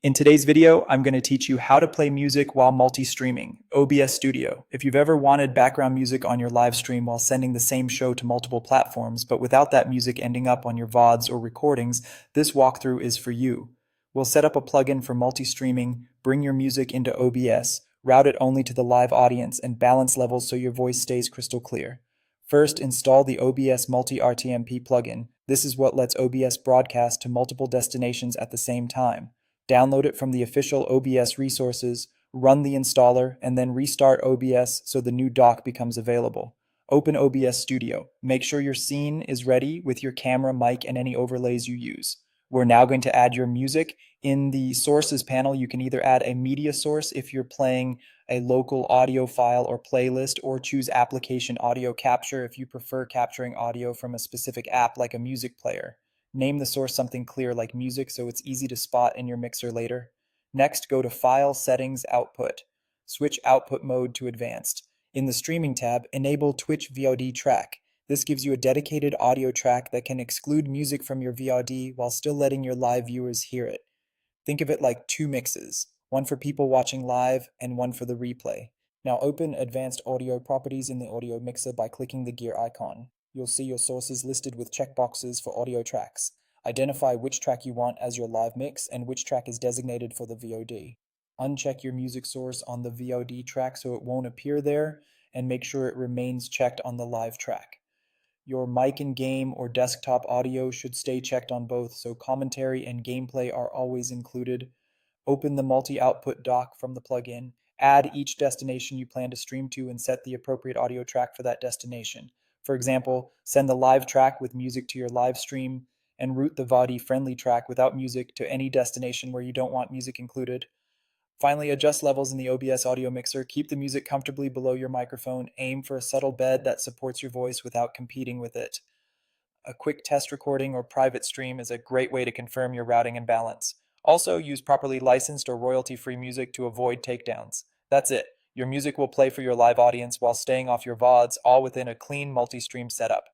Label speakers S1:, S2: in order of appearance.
S1: In today's video, I'm going to teach you how to play music while multi-streaming, OBS Studio. If you've ever wanted background music on your live stream while sending the same show to multiple platforms, but without that music ending up on your VODs or recordings, this walkthrough is for you. We'll set up a plugin for multi-streaming, bring your music into OBS, route it only to the live audience, and balance levels so your voice stays crystal clear. First, install the OBS Multi-RTMP plugin. This is what lets OBS broadcast to multiple destinations at the same time. Download it from the official OBS resources, run the installer, and then restart OBS so the new dock becomes available. Open OBS Studio. Make sure your scene is ready with your camera, mic, and any overlays you use. We're now going to add your music. In the sources panel, you can either add a media source if you're playing a local audio file or playlist, or choose application audio capture if you prefer capturing audio from a specific app like a music player. Name the source something clear like music so it's easy to spot in your mixer later. Next, go to File, Settings, Output. Switch output mode to Advanced. In the Streaming tab, enable Twitch VOD track. This gives you a dedicated audio track that can exclude music from your VOD while still letting your live viewers hear it. Think of it like two mixes, one for people watching live and one for the replay. Now open Advanced Audio Properties in the audio mixer by clicking the gear icon. You'll see your sources listed with checkboxes for audio tracks. Identify which track you want as your live mix and which track is designated for the VOD. Uncheck your music source on the VOD track so it won't appear there, and make sure it remains checked on the live track. Your mic and game or desktop audio should stay checked on both, so commentary and gameplay are always included. Open the multi-output dock from the plugin. Add each destination you plan to stream to and set the appropriate audio track for that destination. For example, send the live track with music to your live stream and route the VOD-friendly track without music to any destination where you don't want music included. Finally, adjust levels in the OBS audio mixer. Keep the music comfortably below your microphone. Aim for a subtle bed that supports your voice without competing with it. A quick test recording or private stream is a great way to confirm your routing and balance. Also, use properly licensed or royalty-free music to avoid takedowns. That's it. Your music will play for your live audience while staying off your VODs, all within a clean multi-stream setup.